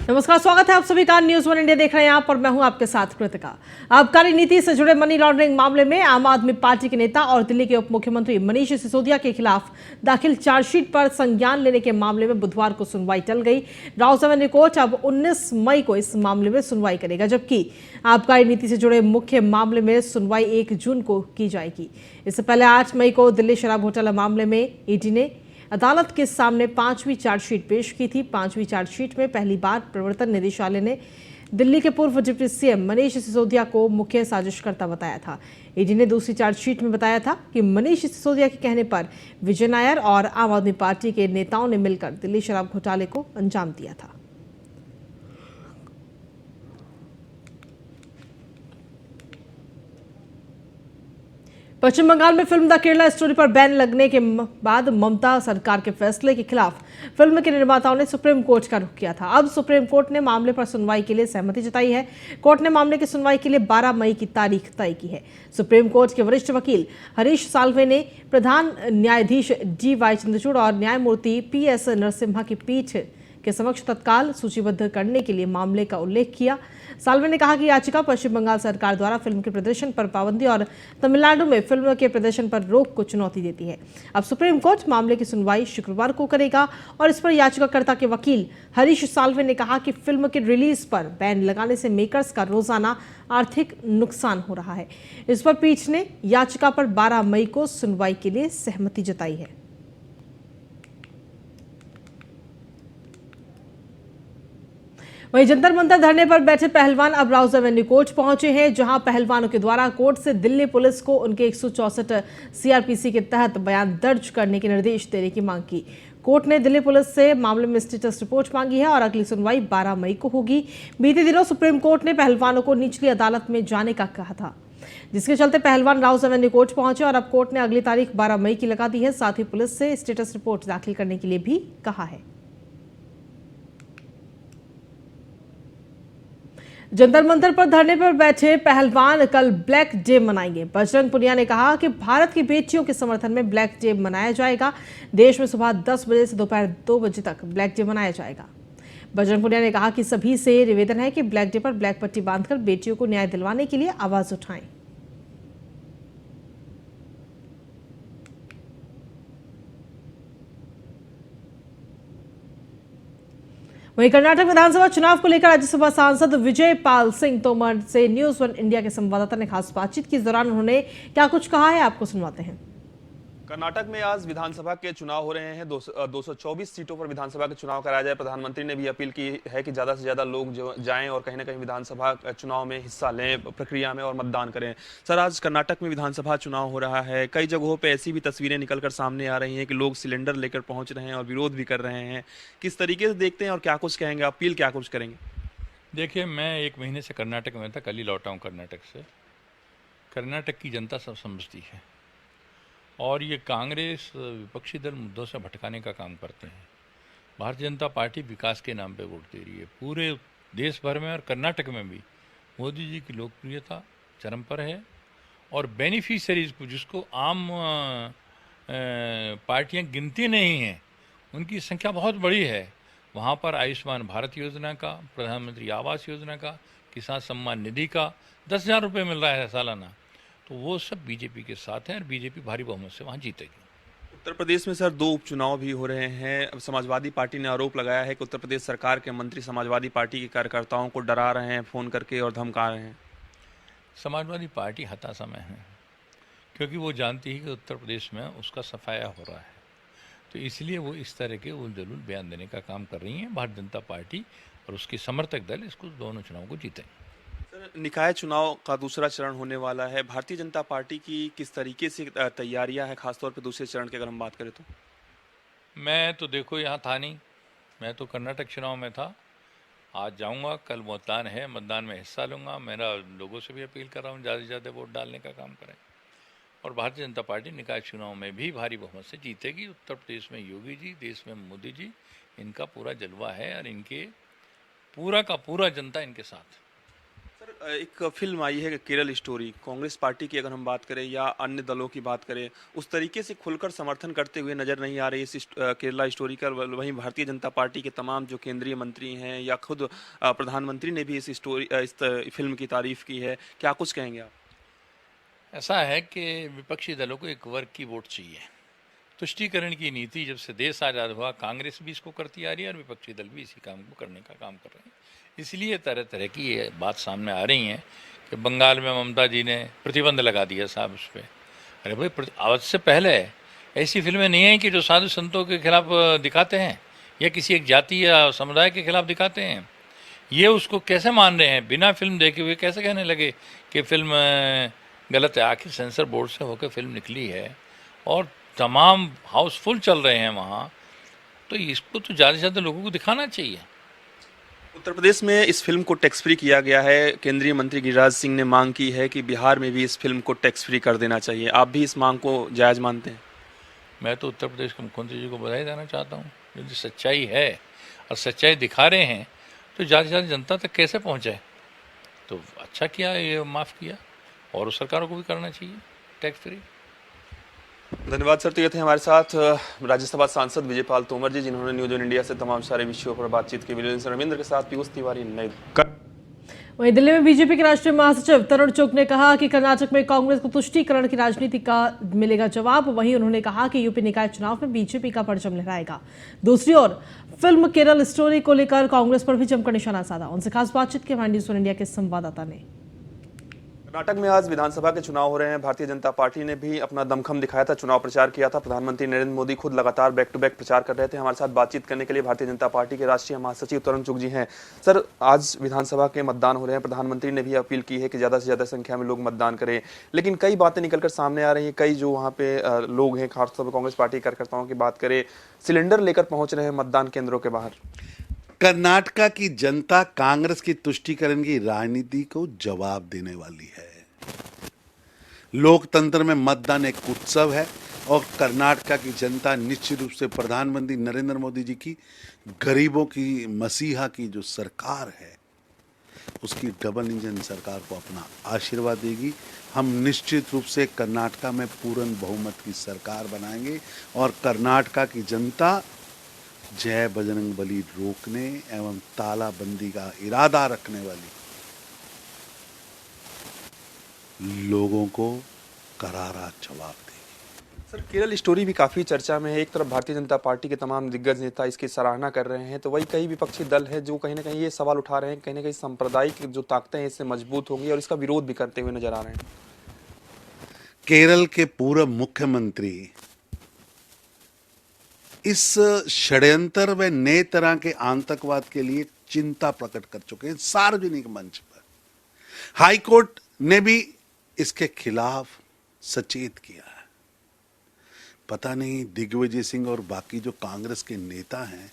नमस्कार, स्वागत है आप सभी का न्यूज वन इंडिया देख रहे हैं आप और मैं हूं आपके साथ कृतिका। आबकारी नीति से जुड़े मनी लॉन्ड्रिंग मामले में आम आदमी पार्टी के नेता और दिल्ली के उप मुख्यमंत्री मनीष सिसोदिया के खिलाफ दाखिल चार्जशीट पर संज्ञान लेने के मामले में बुधवार को सुनवाई टल गई। राउस एवेन्यू कोर्ट अब 19 मई को इस मामले में सुनवाई करेगा, जबकि आबकारी नीति से जुड़े मुख्य मामले में सुनवाई 1 जून को की जाएगी। इससे पहले 8 मई को दिल्ली शराब घोटाला मामले में ईडी ने अदालत के सामने 5वीं चार्जशीट पेश की थी। 5वीं चार्जशीट में पहली बार प्रवर्तन निदेशालय ने दिल्ली के पूर्व डिप्टी सीएम मनीष सिसोदिया को मुख्य साजिशकर्ता बताया था। ईडी ने दूसरी चार्जशीट में बताया था कि मनीष सिसोदिया के कहने पर विजय नायर और आम आदमी पार्टी के नेताओं ने मिलकर दिल्ली शराब घोटाले को अंजाम दिया था। पश्चिम बंगाल में फिल्म द केरला स्टोरी पर बैन लगने के बाद ममता सरकार के फैसले के खिलाफ फिल्म के निर्माताओं ने सुप्रीम कोर्ट का रुख किया था। अब सुप्रीम कोर्ट ने मामले पर सुनवाई के लिए सहमति जताई है। कोर्ट ने मामले की सुनवाई के लिए 12 मई की तारीख तय की है। सुप्रीम कोर्ट के वरिष्ठ वकील हरीश साल्वे ने प्रधान न्यायाधीश DY चंद्रचूड़ और न्यायमूर्ति PS नरसिम्हा की पीठ के समक्ष तत्काल सूचीबद्ध करने के लिए मामले का उल्लेख किया। साल्वे ने कहा कि याचिका पश्चिम बंगाल सरकार द्वारा फिल्म के प्रदर्शन पर पाबंदी और तमिलनाडु में फिल्म के प्रदर्शन पर रोक को चुनौती देती है। अब सुप्रीम कोर्ट मामले की सुनवाई शुक्रवार को करेगा और इस पर याचिकाकर्ता के वकील हरीश साल्वे ने कहा कि फिल्म के रिलीज पर बैन लगाने से मेकर्स का रोजाना आर्थिक नुकसान हो रहा है। इस पर पीठ ने याचिका पर 12 मई को सुनवाई के लिए सहमति जताई है। वहीं जंतर मंतर धरने पर बैठे पहलवान अब राउस एवेन्यू कोर्ट पहुंचे हैं, जहां पहलवानों के द्वारा कोर्ट से दिल्ली पुलिस को उनके 164 CRPC के तहत बयान दर्ज करने के निर्देश देने की मांग की। कोर्ट ने दिल्ली पुलिस से मामले में स्टेटस रिपोर्ट मांगी है और अगली सुनवाई 12 मई को होगी। बीते दिनों सुप्रीम कोर्ट ने पहलवानों को निचली अदालत में जाने का कहा था, जिसके चलते पहलवान राउस एवेन्यू कोर्ट पहुंचे और अब कोर्ट ने अगली तारीख 12 मई की लगा दी है। साथ ही पुलिस से स्टेटस रिपोर्ट दाखिल करने के लिए भी कहा है। जंतर मंतर पर धरने पर बैठे पहलवान कल ब्लैक डे मनाएंगे। बजरंग पुनिया ने कहा कि भारत की बेटियों के समर्थन में ब्लैक डे मनाया जाएगा। देश में सुबह 10 बजे से दोपहर 2 बजे तक ब्लैक डे मनाया जाएगा। बजरंग पुनिया ने कहा कि सभी से निवेदन है कि ब्लैक डे पर ब्लैक पट्टी बांधकर बेटियों को न्याय दिलवाने के लिए आवाज उठाएं। वहीं कर्नाटक विधानसभा चुनाव को लेकर राज्यसभा सांसद विजय पाल सिंह तोमर से न्यूज वन इंडिया के संवाददाता ने खास बातचीत की। इस दौरान उन्होंने क्या कुछ कहा है, आपको सुनवाते हैं। कर्नाटक में आज विधानसभा के चुनाव हो रहे हैं। 224 सीटों पर विधानसभा के चुनाव कराया जाए। प्रधानमंत्री ने भी अपील की है कि ज्यादा से ज्यादा लोग जो जाएं और कहीं ना कहीं विधानसभा चुनाव में हिस्सा लें, प्रक्रिया में, और मतदान करें। सर, आज कर्नाटक में विधानसभा चुनाव हो रहा है। कई जगहों पर ऐसी भी तस्वीरें निकलकर सामने आ रही हैं कि लोग सिलेंडर लेकर पहुंच रहे हैं और विरोध भी कर रहे हैं। किस तरीके से देखते हैं और क्या कुछ कहेंगे, अपील क्या कुछ करेंगे? देखिए, मैं 1 महीने से कर्नाटक में था, कल ही लौटा हूँ कर्नाटक से। कर्नाटक की जनता सब समझती है और ये कांग्रेस विपक्षी दल मुद्दों से भटकाने का काम करते हैं। भारतीय जनता पार्टी विकास के नाम पे वोट दे रही है। पूरे देश भर में और कर्नाटक में भी मोदी जी की लोकप्रियता चरम पर है और बेनिफिशरीज को, जिसको आम पार्टियां गिनती नहीं हैं, उनकी संख्या बहुत बड़ी है। वहाँ पर आयुष्मान भारत योजना का, प्रधानमंत्री आवास योजना का, किसान सम्मान निधि का 10,000 रुपये मिल रहा है सालाना। तो वो सब बीजेपी के साथ हैं और बीजेपी भारी बहुमत से वहाँ जीतेगी। उत्तर प्रदेश में सर 2 उपचुनाव भी हो रहे हैं। अब समाजवादी पार्टी ने आरोप लगाया है कि उत्तर प्रदेश सरकार के मंत्री समाजवादी पार्टी के कार्यकर्ताओं को डरा रहे हैं, फ़ोन करके, और धमका रहे हैं। समाजवादी पार्टी हताशा में है क्योंकि वो जानती है कि उत्तर प्रदेश में उसका सफाया हो रहा है, तो इसलिए वो इस तरह के उल-जलूल बयान देने का काम कर रही हैं। भारतीय जनता पार्टी और उसके समर्थक दल इसको दोनों चुनाव को जीतेंगे। निकाय चुनाव का दूसरा चरण होने वाला है। भारतीय जनता पार्टी की किस तरीके से तैयारियां हैं, खासतौर पर दूसरे चरण की अगर हम बात करें तो? मैं तो देखो यहाँ था नहीं, मैं तो कर्नाटक चुनाव में था। आज जाऊँगा, कल मतदान है, मतदान में हिस्सा लूँगा। मेरा लोगों से भी अपील कर रहा हूँ ज़्यादा से ज़्यादा वोट डालने का काम करें और भारतीय जनता पार्टी निकाय चुनाव में भी भारी बहुमत से जीतेगी। उत्तर प्रदेश में योगी जी, देश में मोदी जी, इनका पूरा जलवा है और इनके पूरा का पूरा जनता इनके साथ। सर, एक फिल्म आई है केरल स्टोरी, कांग्रेस पार्टी की अगर हम बात करें या अन्य दलों की बात करें, उस तरीके से खुलकर समर्थन करते हुए नजर नहीं आ रही इस केरला स्टोरी का। वहीं भारतीय जनता पार्टी के तमाम जो केंद्रीय मंत्री हैं या खुद प्रधानमंत्री ने भी इस फिल्म की तारीफ की है। क्या कुछ कहेंगे आप? ऐसा है कि विपक्षी दलों को एक वर्ग की वोट चाहिए। तुष्टीकरण की नीति जब से देश आज़ाद हुआ, कांग्रेस भी इसको करती आ रही है और विपक्षी दल भी इसी काम को करने का काम कर रहे हैं। इसलिए तरह तरह की ये बात सामने आ रही है कि बंगाल में ममता जी ने प्रतिबंध लगा दिया साहब उस पर। अरे भाई, आज से पहले ऐसी फिल्में नहीं हैं कि जो साधु संतों के खिलाफ दिखाते हैं या किसी एक जाति या समुदाय के खिलाफ दिखाते हैं। ये उसको कैसे मान रहे हैं? बिना फिल्म देखे हुए कैसे कहने लगे कि फिल्म गलत है? आखिर सेंसर बोर्ड से होकर फिल्म निकली है और तमाम हाउसफुल चल रहे हैं वहाँ, तो इसको तो ज़्यादा से ज़्यादा लोगों को दिखाना चाहिए। उत्तर प्रदेश में इस फिल्म को टैक्स फ्री किया गया है। केंद्रीय मंत्री गिरिराज सिंह ने मांग की है कि बिहार में भी इस फिल्म को टैक्स फ्री कर देना चाहिए। आप भी इस मांग को जायज़ मानते हैं? मैं तो उत्तर प्रदेश के मुख्यमंत्री जी को बधाई देना चाहता हूँ। यदि सच्चाई है और सच्चाई दिखा रहे हैं तो ज़्यादा से ज़्यादा जनता तक कैसे पहुँचाए। तो अच्छा किया, ये माफ़ किया, और सरकारों को भी करना चाहिए टैक्स फ्री। धन्यवाद सर। तो ये थे हमारे साथ राज्यसभा सांसद विजयपाल तोमर जी, जिन्होंने न्यूज ऑन इंडिया से तमाम सारे विषयों पर बातचीत की। रविंद्र के साथ पीयूष तिवारी, नई। वहीं दिल्ली में बीजेपी के राष्ट्रीय महासचिव तरुण चुग ने कहा कि कर्नाटक में कांग्रेस को तुष्टीकरण की राजनीति का मिलेगा जवाब। वहीं उन्होंने कहा कि यूपी निकाय चुनाव में बीजेपी का परचम लहराएगा। दूसरी ओर फिल्म केरल स्टोरी को लेकर कांग्रेस पर भी जमकर निशाना साधा। उनसे खास बातचीत की हमारे न्यूज ऑन इंडिया के संवाददाता ने। कर्नाटक में आज विधानसभा के चुनाव हो रहे हैं। भारतीय जनता पार्टी ने भी अपना दमखम दिखाया था, चुनाव प्रचार किया था। प्रधानमंत्री नरेंद्र मोदी खुद लगातार बैक टू बैक प्रचार कर रहे थे। हमारे साथ बातचीत करने के लिए भारतीय जनता पार्टी के राष्ट्रीय महासचिव तरुण चुग जी हैं। सर, आज विधानसभा के मतदान हो रहे हैं। प्रधानमंत्री ने भी अपील की है कि ज्यादा से ज्यादा संख्या में लोग मतदान करें, लेकिन कई बातें निकलकर सामने आ रही हैं। कई जो वहाँ पे लोग हैं, खासतौर पर कांग्रेस पार्टी कार्यकर्ताओं की बात करें, सिलेंडर लेकर पहुंच रहे हैं मतदान केंद्रों के बाहर। कर्नाटका की जनता कांग्रेस की तुष्टीकरण की राजनीति को जवाब देने वाली है। लोकतंत्र में मतदान एक उत्सव है और कर्नाटका की जनता निश्चित रूप से प्रधानमंत्री नरेंद्र मोदी जी की गरीबों की मसीहा की जो सरकार है, उसकी डबल इंजन सरकार को अपना आशीर्वाद देगी। हम निश्चित रूप से कर्नाटका में पूर्ण बहुमत की सरकार बनाएंगे और कर्नाटका की जनता जय बजरंगबली रोकने एवं तालाबंदी का इरादा रखने वाली लोगों को करारा जवाब देगी। सर, केरल स्टोरी भी काफी चर्चा में है। एक तरफ भारतीय जनता पार्टी के तमाम दिग्गज नेता इसकी सराहना कर रहे हैं, तो वही कई विपक्षी दल है जो कहीं ना कहीं ये सवाल उठा रहे हैं, कहीं ना कहीं सांप्रदायिक जो ताकतें हैं इससे मजबूत होंगी और इसका विरोध भी करते हुए नजर आ रहे हैं। केरल के पूर्व मुख्यमंत्री इस षड्यंत्र व नए तरह के आतंकवाद के लिए चिंता प्रकट कर चुके हैं सार्वजनिक मंच पर। हाईकोर्ट ने भी इसके खिलाफ सचेत किया है। पता नहीं दिग्विजय सिंह और बाकी जो कांग्रेस के नेता हैं,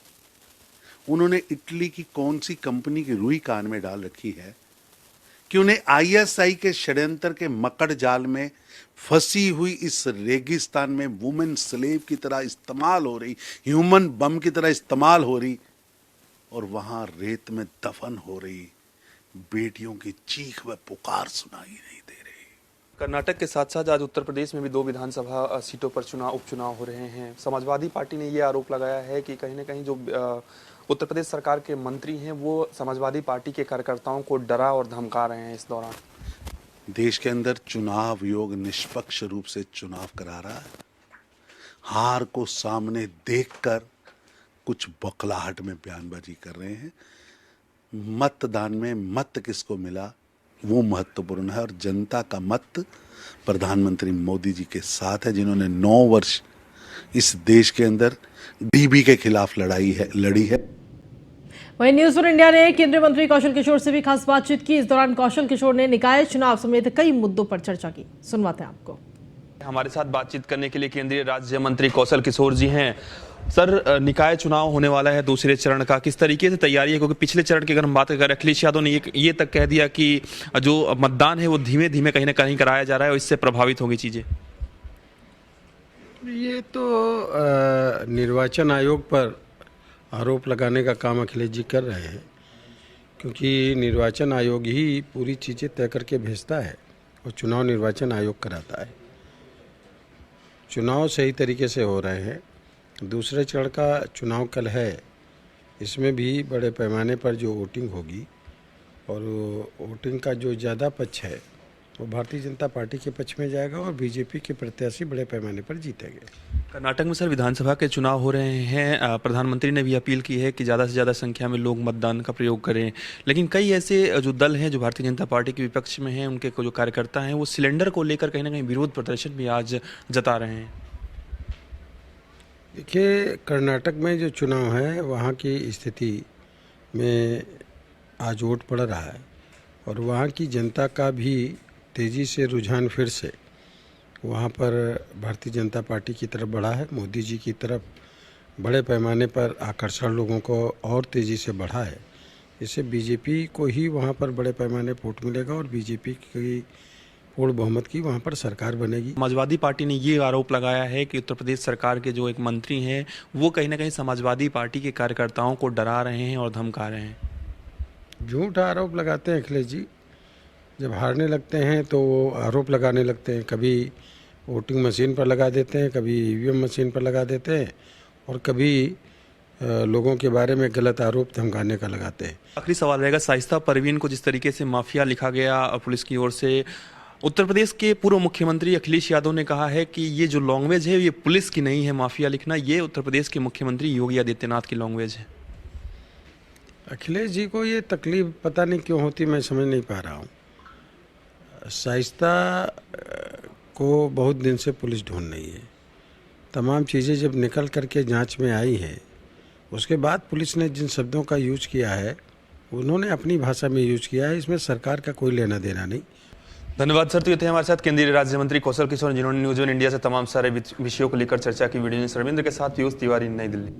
उन्होंने इटली की कौन सी कंपनी की रुई कान में डाल रखी है कि उन्हें आईएसआई के षड्यंत्र के मकड़ जाल में फंसी हुई इस रेगिस्तान में वुमेन स्लेव की तरह इस्तेमाल हो रही, ह्यूमन बम की तरह इस्तेमाल हो रही और वहां रेत में दफन हो रही बेटियों की चीख व पुकार सुनाई नहीं दे रही। कर्नाटक के साथ साथ आज उत्तर प्रदेश में भी 2 विधानसभा सीटों पर उपचुनाव हो रहे हैं। समाजवादी पार्टी ने यह आरोप लगाया है कि कहीं ना कहीं जो उत्तर प्रदेश सरकार के मंत्री हैं वो समाजवादी पार्टी के कार्यकर्ताओं को डरा और धमका रहे हैं इस दौरान। देश के अंदर चुनाव आयोग निष्पक्ष रूप से चुनाव करा रहा है। हार को सामने देखकर कुछ बौखलाहट में बयानबाजी कर रहे हैं। मतदान में मत किसको मिला वो महत्वपूर्ण है और जनता का मत प्रधानमंत्री मोदी जी के साथ है, जिन्होंने 9 वर्ष इस देश के अंदर डीबी के खिलाफ लड़ी है। वहीं न्यूज ऑन इंडिया ने केंद्रीय मंत्री कौशल किशोर से भी खास बातचीत की। इस दौरान कौशल किशोर ने निकाय चुनाव समेत कई मुद्दों पर चर्चा की। सुनवाते हैं आपको। हमारे साथ बातचीत करने के लिए केंद्रीय राज्य मंत्री कौशल किशोर जी हैं। सर, निकाय चुनाव होने वाला है दूसरे चरण का, किस तरीके से तैयारी है? क्योंकि पिछले चरण की अगर हम बात करें, अखिलेश यादव ने ये तक कह दिया कि जो मतदान है वो धीमे धीमे कहीं ना कहीं कराया जा रहा है और इससे प्रभावित होंगी चीजें। ये तो निर्वाचन आयोग पर आरोप लगाने का काम अखिलेश जी कर रहे हैं, क्योंकि निर्वाचन आयोग ही पूरी चीज़ें तय करके भेजता है और चुनाव निर्वाचन आयोग कराता है। चुनाव सही तरीके से हो रहे हैं। दूसरे चरण का चुनाव कल है, इसमें भी बड़े पैमाने पर जो वोटिंग होगी और वोटिंग का जो ज़्यादा पक्ष है वो भारतीय जनता पार्टी के पक्ष में जाएगा और बीजेपी के प्रत्याशी बड़े पैमाने पर जीतेंगे। कर्नाटक में सर विधानसभा के चुनाव हो रहे हैं। प्रधानमंत्री ने भी अपील की है कि ज़्यादा से ज़्यादा संख्या में लोग मतदान का प्रयोग करें, लेकिन कई ऐसे जो दल हैं जो भारतीय जनता पार्टी के विपक्ष में हैं, उनके जो कार्यकर्ता हैं वो सिलेंडर को लेकर कहीं ना कहीं विरोध प्रदर्शन भी आज जता रहे हैं। देखिए, कर्नाटक में जो चुनाव है वहाँ की स्थिति में आज वोट पड़ रहा है और वहाँ की जनता का भी तेज़ी से रुझान फिर से वहाँ पर भारतीय जनता पार्टी की तरफ बढ़ा है। मोदी जी की तरफ बड़े पैमाने पर आकर्षण लोगों को और तेज़ी से बढ़ा है। इससे बीजेपी को ही वहाँ पर बड़े पैमाने पर वोट मिलेगा और बीजेपी की पूर्ण बहुमत की वहाँ पर सरकार बनेगी। समाजवादी पार्टी ने ये आरोप लगाया है कि उत्तर प्रदेश सरकार के जो एक मंत्री हैं वो कहीं ना कहीं समाजवादी पार्टी के कार्यकर्ताओं को डरा रहे हैं और धमका रहे हैं। झूठ आरोप लगाते हैं अखिलेश जी। जब हारने लगते हैं तो वो आरोप लगाने लगते हैं। कभी वोटिंग मशीन पर लगा देते हैं, कभी ईवीएम मशीन पर लगा देते हैं और कभी लोगों के बारे में गलत आरोप धमकाने का लगाते हैं। आखिरी सवाल रहेगा, शाइस्ता परवीन को जिस तरीके से माफिया लिखा गया पुलिस की ओर से, उत्तर प्रदेश के पूर्व मुख्यमंत्री अखिलेश यादव ने कहा है कि ये जो लैंग्वेज है ये पुलिस की नहीं है, माफिया लिखना, ये उत्तर प्रदेश के मुख्यमंत्री योगी आदित्यनाथ की लैंग्वेज है। अखिलेश जी को ये तकलीफ पता नहीं क्यों होती, मैं समझ नहीं पा रहा हूँ। शाइस्ता को बहुत दिन से पुलिस ढूंढ रही है। तमाम चीज़ें जब निकल करके जांच में आई है उसके बाद पुलिस ने जिन शब्दों का यूज किया है उन्होंने अपनी भाषा में यूज किया है। इसमें सरकार का कोई लेना देना नहीं। धन्यवाद सर। तो ये थे हमारे साथ केंद्रीय राज्य मंत्री कौशल किशोर, जिन्होंने न्यूज़ वन इंडिया से तमाम सारे विषयों को लेकर चर्चा की। वीडियो न्यूज़ रविंद्र के साथ पीयूष तिवारी, नई दिल्ली।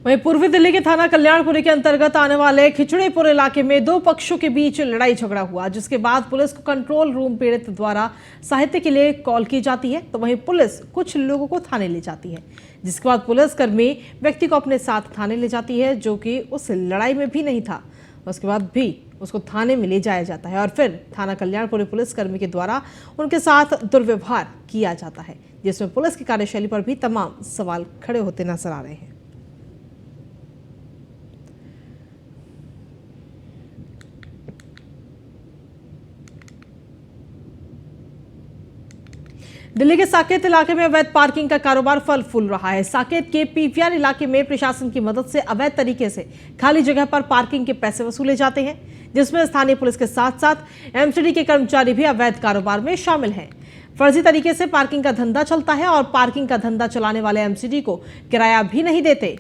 वहीं पूर्वी दिल्ली के थाना कल्याणपुरी के अंतर्गत आने वाले खिचड़ीपुर इलाके में दो पक्षों के बीच लड़ाई झगड़ा हुआ, जिसके बाद पुलिस को कंट्रोल रूम पीड़ित द्वारा सहायता के लिए कॉल की जाती है, तो वहीं पुलिस कुछ लोगों को थाने ले जाती है, जिसके बाद पुलिसकर्मी व्यक्ति को अपने साथ थाने ले जाती है जो कि उस लड़ाई में भी नहीं था। उसके बाद भी उसको थाने में ले जाया जाता है और फिर थाना कल्याणपुरी पुलिसकर्मी के द्वारा उनके साथ दुर्व्यवहार किया जाता है, जिसमें पुलिस की कार्यशैली पर भी तमाम सवाल खड़े होते नजर आ रहे हैं। दिल्ली के साकेत इलाके में अवैध पार्किंग का कारोबार फल फूल रहा है। साकेत के पीवीआर इलाके में प्रशासन की मदद से अवैध तरीके से खाली जगह पर पार्किंग के पैसे वसूले जाते हैं, जिसमें स्थानीय पुलिस के साथ साथ एमसीडी के कर्मचारी भी अवैध कारोबार में शामिल हैं। फर्जी तरीके से पार्किंग का धंधा चलता है और पार्किंग का धंधा चलाने वाले एमसीडी को किराया भी नहीं देते।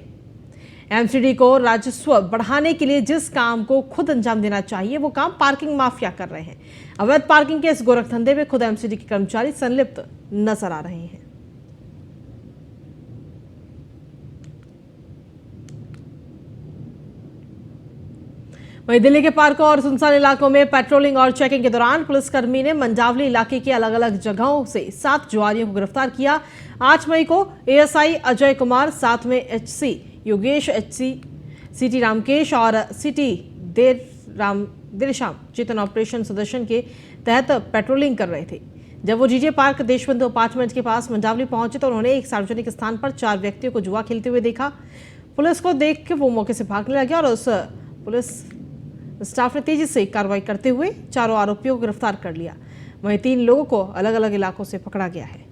एमसीडी को राजस्व बढ़ाने के लिए जिस काम को खुद अंजाम देना चाहिए वो काम पार्किंग माफिया कर रहे हैं। अवैध पार्किंग के इस गोरखधंधे में खुद एमसीडी के कर्मचारी संलिप्त नजर आ रहे हैं। वहीं दिल्ली के पार्कों और सुनसान इलाकों में पेट्रोलिंग और चेकिंग के दौरान पुलिसकर्मी ने मंजावली इलाके के अलग अलग जगहों से 7 जुआरियों को गिरफ्तार किया। 8 मई को एएसआई अजय कुमार, साथ में HC Yogesh, HC city Ramkesh और सिटी देर शाम चेतन ऑपरेशन सदस्यन के तहत पेट्रोलिंग कर रहे थे। जब वो जीजे पार्क देशबंधु अपार्टमेंट के पास मंजावली पहुंचे तो उन्होंने एक सार्वजनिक स्थान पर 4 व्यक्तियों को जुआ खेलते हुए देखा। पुलिस को देख के वो मौके से भागने लगे और उस पुलिस स्टाफ ने तेजी से कार्रवाई करते हुए चारों आरोपियों को गिरफ्तार कर लिया। वहीं 3 लोगों को अलग अलग इलाकों से पकड़ा गया है।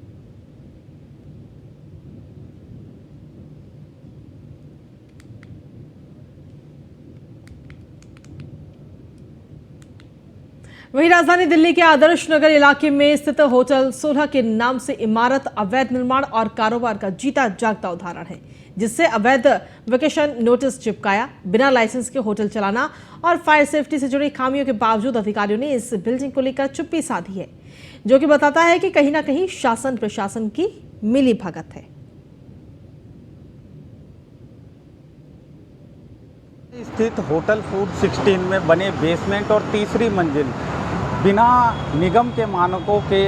वहीं राजधानी दिल्ली के आदर्श नगर इलाके में स्थित होटल 16 के नाम से इमारत अवैध निर्माण और कारोबार का जीता जागता उदाहरण है, जिससे अवैध वेकेशन नोटिस चिपकाया, बिना लाइसेंस के होटल चलाना और फायर सेफ्टी से जुड़ी खामियों के बावजूद अधिकारियों ने इस बिल्डिंग को लेकर चुप्पी साधी है, जो कि बताता है कि कहीं ना कहीं शासन प्रशासन की मिली भगत है। स्थित होटल फूड 16 में बने बेसमेंट और तीसरी मंजिल बिना निगम के मानकों के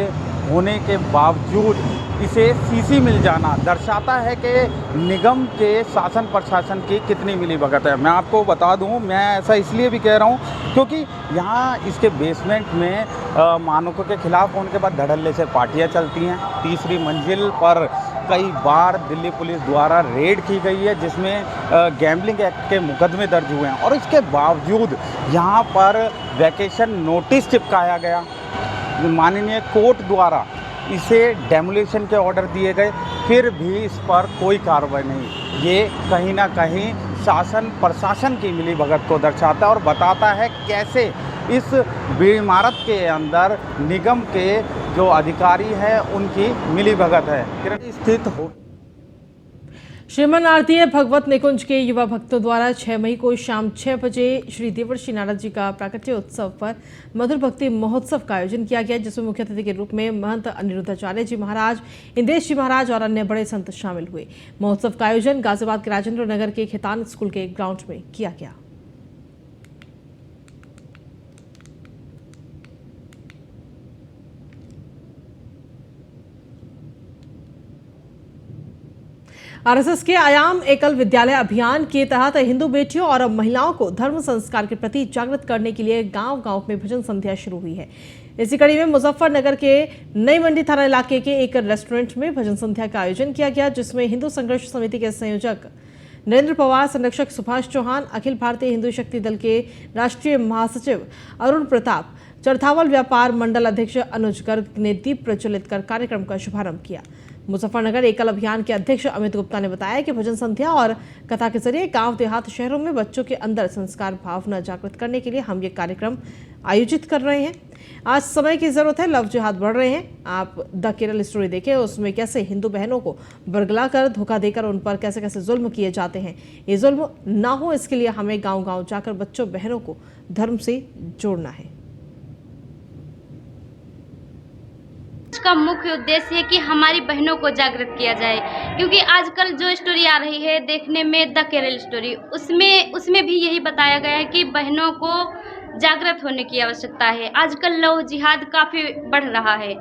होने के बावजूद इसे सीसी मिल जाना दर्शाता है कि निगम के शासन प्रशासन की कितनी मिलीभगत है। मैं आपको बता दूं, मैं ऐसा इसलिए भी कह रहा हूं क्योंकि यहाँ इसके बेसमेंट में मानकों के खिलाफ होने के बाद धड़ल्ले से पार्टियां चलती हैं। तीसरी मंजिल पर कई बार दिल्ली पुलिस द्वारा रेड की गई है जिसमें गैम्बलिंग एक्ट के मुकदमे दर्ज हुए हैं और इसके बावजूद यहाँ पर वैकेशन नोटिस चिपकाया गया। माननीय कोर्ट द्वारा इसे डेमोलिशन के ऑर्डर दिए गए, फिर भी इस पर कोई कार्रवाई नहीं। ये कहीं ना कहीं शासन प्रशासन की मिलीभगत को दर्शाता है और बताता है कैसे इस इमारत के अंदर निगम के जो अधिकारी हैं उनकी मिलीभगत है। स्थित हो श्रीमन आरती भगवत निकुंज के युवा भक्तों द्वारा 6 मई को शाम 6 बजे श्री देवर्षि नारद जी का प्राकट्य उत्सव पर मधुर भक्ति महोत्सव का आयोजन किया गया, जिसमें मुख्य अतिथि के रूप में महंत अनिरुद्धाचार्य जी महाराज, इंदेश जी महाराज और अन्य बड़े संत शामिल हुए। महोत्सव का आयोजन गाजियाबाद के राजेंद्र नगर के खेतान स्कूल के ग्राउंड में किया गया। आरएसएस के आयाम एकल विद्यालय अभियान के तहत हिंदू बेटियों और महिलाओं को धर्म संस्कार के प्रति जागृत करने के लिए गांव-गांव में भजन संध्या शुरू हुई है। इसी कड़ी में मुजफ्फरनगर के नई मंडी थाना इलाके के एक रेस्टोरेंट में भजन संध्या का आयोजन किया गया, जिसमें हिंदू संघर्ष समिति के संयोजक नरेंद्र पवार, संरक्षक सुभाष चौहान, अखिल भारतीय हिंदू शक्ति दल के राष्ट्रीय महासचिव अरुण प्रताप, चरथावल व्यापार मंडल अध्यक्ष अनुज गर्ग ने दीप प्रज्वलित कर कार्यक्रम का शुभारंभ किया। मुजफ्फरनगर एकल अभियान के अध्यक्ष अमित गुप्ता ने बताया कि भजन संध्या और कथा के जरिए गांव देहात शहरों में बच्चों के अंदर संस्कार भावना जागृत करने के लिए हम ये कार्यक्रम आयोजित कर रहे हैं। आज समय की जरूरत है, लव जिहाद बढ़ रहे हैं। आप द केरल स्टोरी देखें, उसमें कैसे हिंदू बहनों को बरगला कर धोखा देकर उन पर कैसे कैसे जुल्म किए जाते हैं। ये जुल्म ना हो, इसके लिए हमें गाँव-गाँव जाकर बच्चों बहनों को धर्म से जोड़ना है। का मुख्य उद्देश्य है कि हमारी बहनों को जागृत किया जाए, क्योंकि आजकल जो स्टोरी आ रही है देखने में द केरल स्टोरी, उसमें भी यही बताया गया है कि बहनों को जागृत होने की आवश्यकता है। आजकल लव जिहाद काफ़ी बढ़ रहा है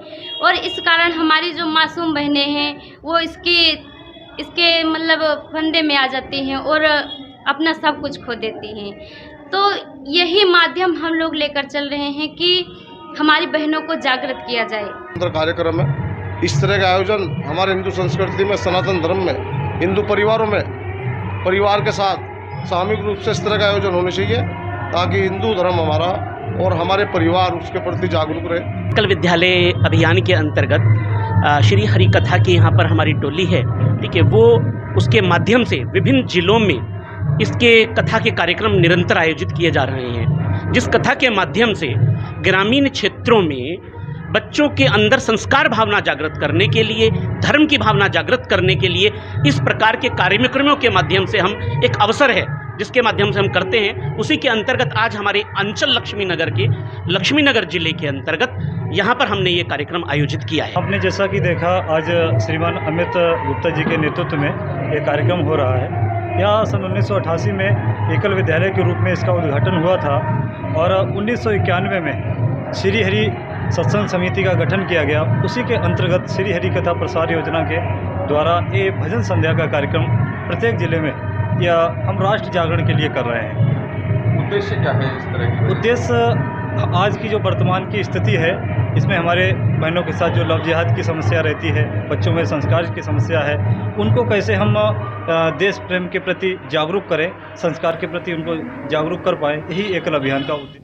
और इस कारण हमारी जो मासूम बहनें हैं वो इसके मतलब फंदे में आ जाती हैं और अपना सब कुछ खो देती हैं। तो यही माध्यम हम लोग लेकर चल रहे हैं कि हमारी बहनों को जागृत किया जाए। कार्यक्रम है, इस तरह का आयोजन हमारे हिंदू संस्कृति में, सनातन धर्म में, हिंदू परिवारों में परिवार के साथ सामूहिक रूप से इस तरह का आयोजन होने चाहिए ताकि हिंदू धर्म हमारा और हमारे परिवार उसके प्रति जागरूक रहे। एकल विद्यालय अभियान के अंतर्गत श्री हरि कथा की यहाँ पर हमारी टोली है, ठीक है, वो उसके माध्यम से विभिन्न जिलों में इसके कथा के कार्यक्रम निरंतर आयोजित किए जा रहे हैं, जिस कथा के माध्यम से ग्रामीण क्षेत्रों में बच्चों के अंदर संस्कार भावना जागृत करने के लिए, धर्म की भावना जागृत करने के लिए इस प्रकार के कार्यक्रमों के माध्यम से हम एक अवसर है जिसके माध्यम से हम करते हैं। उसी के अंतर्गत आज हमारे अंचल लक्ष्मीनगर जिले के अंतर्गत यहाँ पर हमने ये कार्यक्रम आयोजित किया है। आपने जैसा कि देखा, आज श्रीमान अमित गुप्ता जी के नेतृत्व में ये कार्यक्रम हो रहा है। यहाँ सन 1988 में एकल विद्यालय के रूप में इसका उद्घाटन हुआ था और 1991 में श्री हरि सत्संग समिति का गठन किया गया। उसी के अंतर्गत श्री हरि कथा प्रसार योजना के द्वारा ये भजन संध्या का कार्यक्रम प्रत्येक जिले में या हम राष्ट्र जागरण के लिए कर रहे हैं। उद्देश्य क्या है इस तरह की? उद्देश्य आज की जो वर्तमान की स्थिति है, इसमें हमारे बहनों के साथ जो लव जिहाद की समस्या रहती है, बच्चों में संस्कार की समस्या है, उनको कैसे हम देश प्रेम के प्रति जागरूक करें, संस्कार के प्रति उनको जागरूक कर पाए, यही एकल अभियान का उद्देश्य।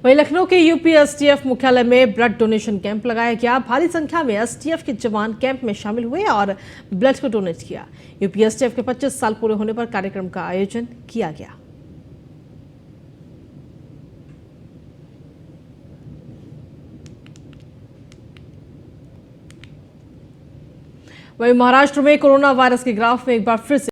वहीं लखनऊ के यूपी एसटीएफ मुख्यालय में ब्लड डोनेशन कैंप लगाया गया। भारी संख्या में एसटीएफ के जवान कैंप में शामिल हुए और ब्लड को डोनेट किया। यूपी एसटीएफ के 25 साल पूरे होने पर कार्यक्रम का आयोजन किया गया। वहीं महाराष्ट्र में कोरोना वायरस के ग्राफ में एक बार फिर से